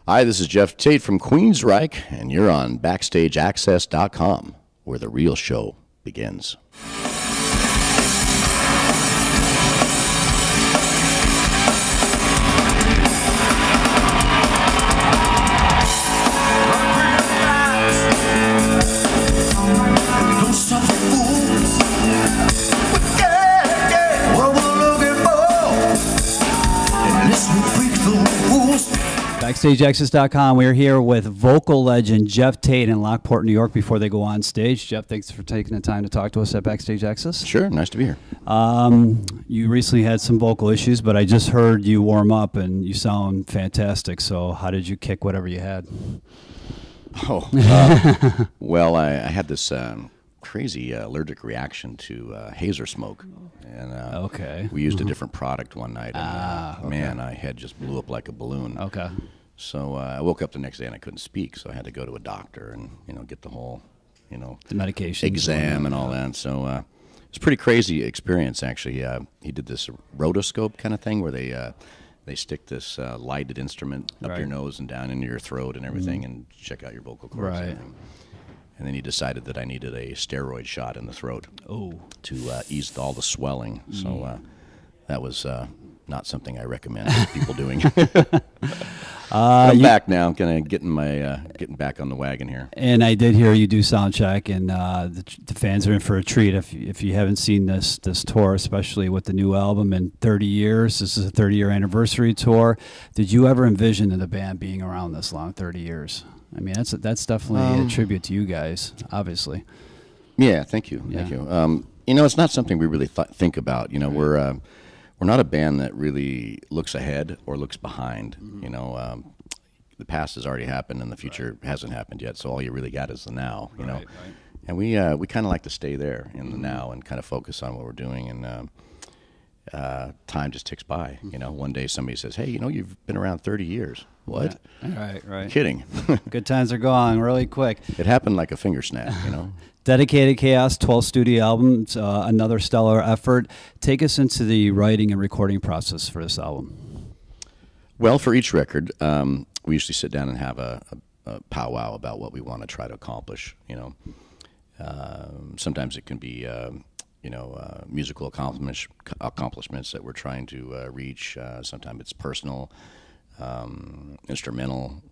Hi, this is Geoff Tate from Queensryche, and you're on BackstageAxxess.com, where the real show begins. BackstageAxxess.com. We're here with vocal legend Geoff Tate in Lockport, New York, before they go on stage. Geoff, thanks for taking the time to talk to us at Backstage Access. Sure, nice to be here. You recently had some vocal issues, but I just heard you warm up and you sound fantastic. So how did you kick whatever you had? Well, I had this crazy allergic reaction to hazer smoke, and we used a different product one night, and man, my head just blew up like a balloon. Okay. So I woke up the next day and I couldn't speak, so I had to go to a doctor and get the whole the medication exam and all that. So it's a pretty crazy experience actually. He did this rotoscope kind of thing where they stick this lighted instrument up your nose and down into your throat and everything, and check out your vocal cords. Right. And then he decided that I needed a steroid shot in the throat to ease all the swelling. So that was not something I recommend people doing. I'm back now. I'm kind of getting back on the wagon here. And I did hear you do sound check, and the fans are in for a treat. If you haven't seen this tour, especially with the new album in 30 years, this is a 30-year anniversary tour. Did you ever envision the band being around this long, 30 years? I mean, that's definitely a tribute to you guys, obviously. Yeah, thank you. Yeah. Thank you. It's not something we really think about. We're not a band that really looks ahead or looks behind. The past has already happened and the future hasn't happened yet. So all you really got is the now. Right. And we kind of like to stay there in the now and kind of focus on what we're doing. And time just ticks by. One day somebody says, "Hey, you've been around 30 years." What? Yeah. Right. Kidding. Good times are gone really quick. It happened like a finger snap. Dedicated Chaos, 12 studio albums, another stellar effort. Take us into the writing and recording process for this album. Well, for each record, we usually sit down and have a powwow about what we want to try to accomplish. Sometimes it can be musical accomplishments that we're trying to reach. Sometimes it's personal, instrumental,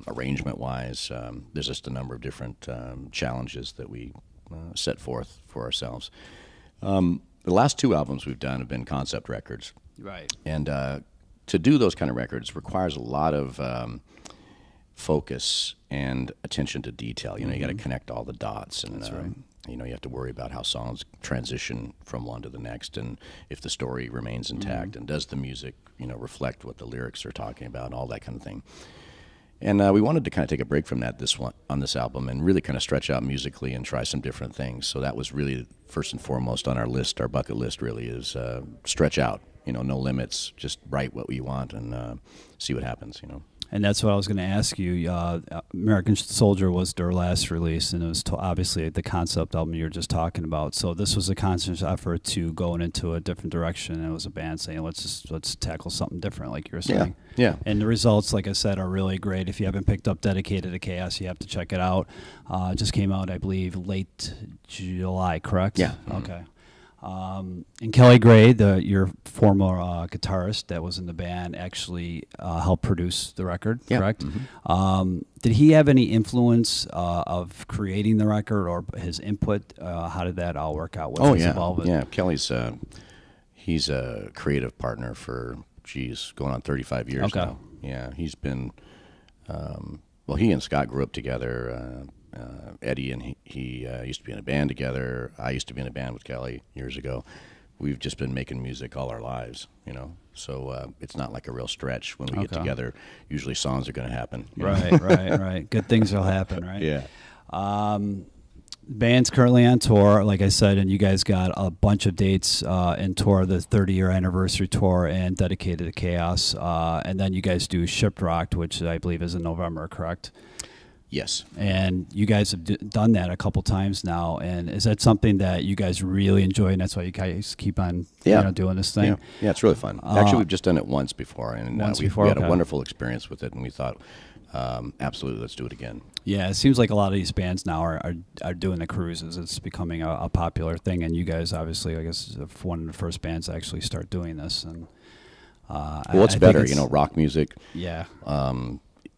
arrangement-wise. There's just a number of different challenges that we set forth for ourselves. The last two albums we've done have been concept records. Right. And to do those kind of records requires a lot of focus and attention to detail. You got to connect all the dots, and that's right. You have to worry about how songs transition from one to the next, and if the story remains intact, and does the music, reflect what the lyrics are talking about, and all that kind of thing. And we wanted to kind of take a break from that on this album, and really kind of stretch out musically and try some different things. So that was really first and foremost on our list. Our bucket list really is stretch out. No limits. Just write what we want and see what happens. And that's what I was going to ask you. American Soldier was their last release, and it was obviously the concept album you were just talking about. So this was a conscious effort to go into a different direction. And it was a band saying, let's tackle something different, like you were saying. Yeah. And the results, like I said, are really great. If you haven't picked up Dedicated to Chaos, you have to check it out. It just came out, I believe, late July, correct? Yeah. Okay. And Kelly Gray, your former guitarist that was in the band, actually helped produce the record, correct? Mm-hmm. Did he have any influence of creating the record or his input? How did that all work out? What's his involvement? Yeah. Kelly's he's a creative partner for going on 35 years now. Yeah, he's been he and Scott grew up together. Eddie and he used to be in a band together. I used to be in a band with Kelly years ago. We've just been making music all our lives, so it's not like a real stretch when we get together. Usually songs are going to happen. Right. Good things will happen, right? Yeah. Band's currently on tour, like I said, and you guys got a bunch of dates in tour, the 30-year anniversary tour and Dedicated to Chaos, and then you guys do Shiprocked, which I believe is in November, correct? Yes. And you guys have done that a couple times now. And is that something that you guys really enjoy, and that's why you guys keep on doing this thing? Yeah, it's really fun. Actually, we've just done it once before, and we had a wonderful experience with it, and we thought, absolutely, let's do it again. Yeah, it seems like a lot of these bands now are doing the cruises. It's becoming a popular thing, and you guys obviously, I guess, one of the first bands to actually start doing this. And what's better, rock music,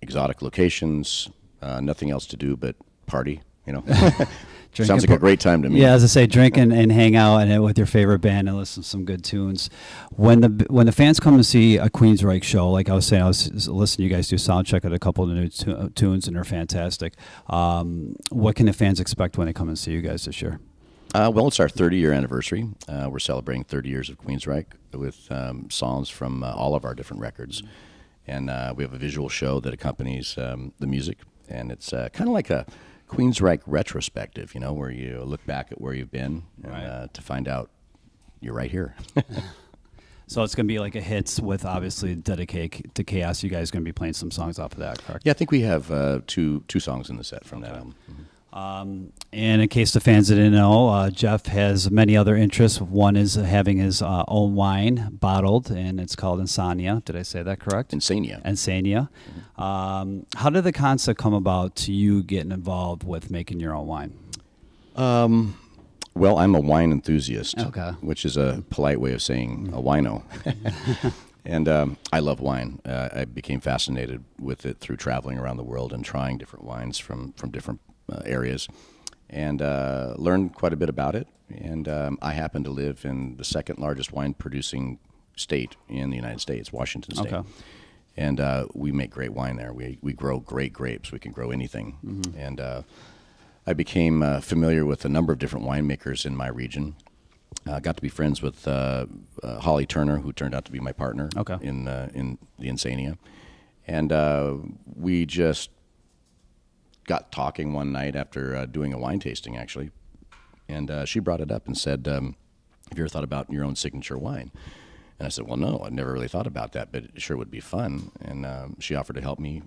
exotic locations, nothing else to do but party, Sounds like a great time to me. Yeah, as I say, drink and hang out and with your favorite band and listen to some good tunes. When the fans come to see a Queensryche show, like I was saying, I was listening to you guys do sound check at a couple of the new tunes, and they're fantastic. What can the fans expect when they come and see you guys this year? Well, it's our 30-year anniversary. We're celebrating 30 years of Queensryche with songs from all of our different records. And we have a visual show that accompanies the music. And it's kind of like a Queensryche retrospective, where you look back at where you've been and, to find out you're right here. So it's going to be like a hits with obviously Dedicated to Chaos. You guys are going to be playing some songs off of that, correct? Yeah, I think we have two songs in the set from that album. Mm-hmm. And in case the fans didn't know, Geoff has many other interests. One is having his own wine bottled, and it's called Insania. Did I say that correct? Insania. Mm-hmm. How did the concept come about to you getting involved with making your own wine? Well, I'm a wine enthusiast, which is a polite way of saying a wino. And I love wine. I became fascinated with it through traveling around the world and trying different wines from different areas, and learned quite a bit about it. And I happen to live in the second largest wine producing state in the United States, Washington State. Okay. And we make great wine there. We grow great grapes. We can grow anything. Mm-hmm. And I became familiar with a number of different winemakers in my region. Got to be friends with Holly Turner, who turned out to be my partner in the Insania. And we just got talking one night after doing a wine tasting, actually, and she brought it up and said, have you ever thought about your own signature wine? And I said, well, no, I've never really thought about that, but it sure would be fun. And she offered to help me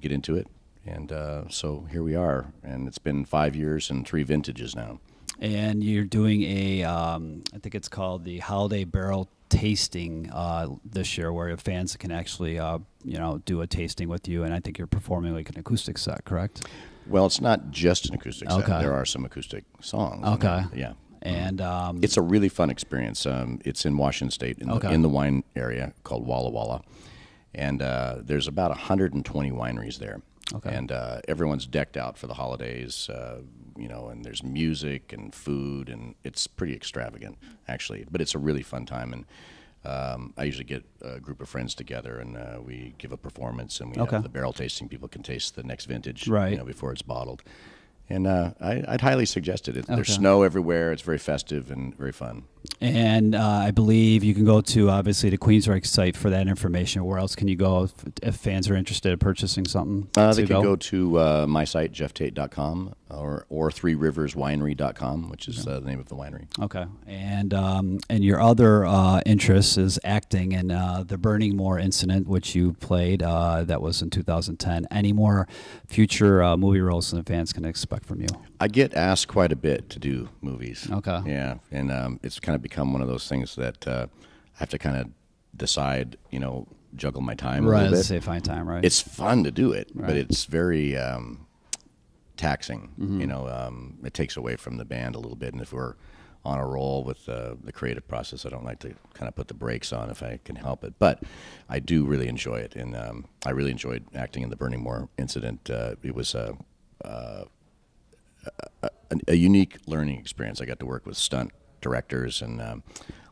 get into it, and so here we are, and it's been 5 years and 3 vintages now. And you're doing a, I think it's called the Holiday Barrel Tasting this year, where fans can actually, do a tasting with you. And I think you're performing like an acoustic set, correct? Well, it's not just an acoustic set. There are some acoustic songs. Okay. Yeah. And it's a really fun experience. It's in Washington State, in the wine area called Walla Walla. And there's about 120 wineries there. Okay. And everyone's decked out for the holidays, and there's music and food, and it's pretty extravagant, actually. But it's a really fun time, and I usually get a group of friends together, and we give a performance, and we have the barrel tasting. People can taste the next vintage, before it's bottled. And I'd highly suggest it. There's snow everywhere. It's very festive and very fun. And I believe you can go to, obviously, the Queensryche site for that information. Where else can you go if fans are interested in purchasing something? They can go to my site, geofftate.com, or threeriverswinery.com, which is the name of the winery. Okay. And your other interest is acting in the Burning Moor incident, which you played. That was in 2010. Any more future movie roles that fans can expect from you? I get asked quite a bit to do movies. Okay. Yeah, and it's kind of become one of those things that I have to kind of decide, juggle my time a little bit. Say find time, right? It's fun to do it, but it's very taxing. Mm-hmm. It takes away from the band a little bit, and if we're on a roll with the creative process, I don't like to kind of put the brakes on if I can help it. But I do really enjoy it, and I really enjoyed acting in the Burning Moor incident. It was a unique learning experience. I got to work with stunt directors and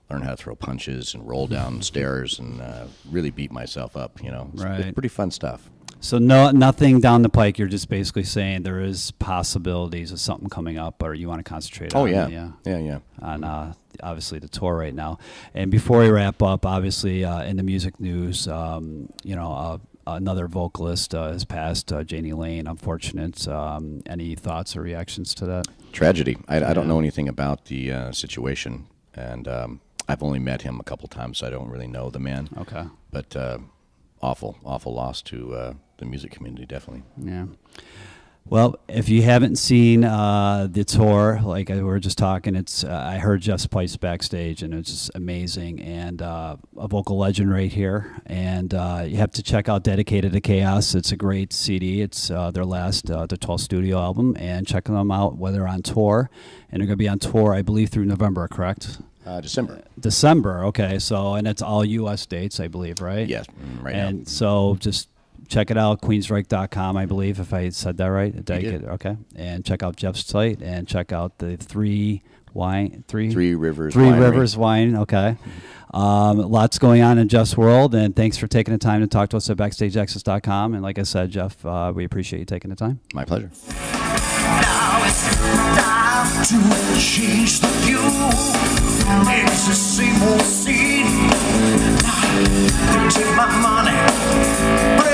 learn how to throw punches and roll down stairs and really beat myself up. It's pretty fun stuff. So nothing down the pike. You're just basically saying there is possibilities of something coming up, or you want to concentrate on on obviously the tour right now. And before we wrap up, obviously in the music news, another vocalist has passed, Janie Lane. Unfortunate. Any thoughts or reactions to that? Tragedy. I don't know anything about the situation, and I've only met him a couple times, so I don't really know the man. Okay. But awful loss to the music community, definitely. Yeah. Well, if you haven't seen the tour, like we were just talking, it's I heard Geoff's place backstage, and it's just amazing, and a vocal legend right here. And you have to check out Dedicated to Chaos. It's a great CD. It's their last, their 12th studio album, and check them out when they're on tour. And they're going to be on tour, I believe, through November, correct? December. December, okay. So, and it's all U.S. dates, I believe, right? Yes, right and now. So just check it out, Queensryche.com, I believe, if I said that right. You did. Okay. And check out Geoff's site, and check out the Three Rivers Wine. Okay. Lots going on in Geoff's world, and thanks for taking the time to talk to us at BackstageAxxess.com. And like I said, Geoff, we appreciate you taking the time. My pleasure. Now it's time to change the view. It's the same old scene. Take my money.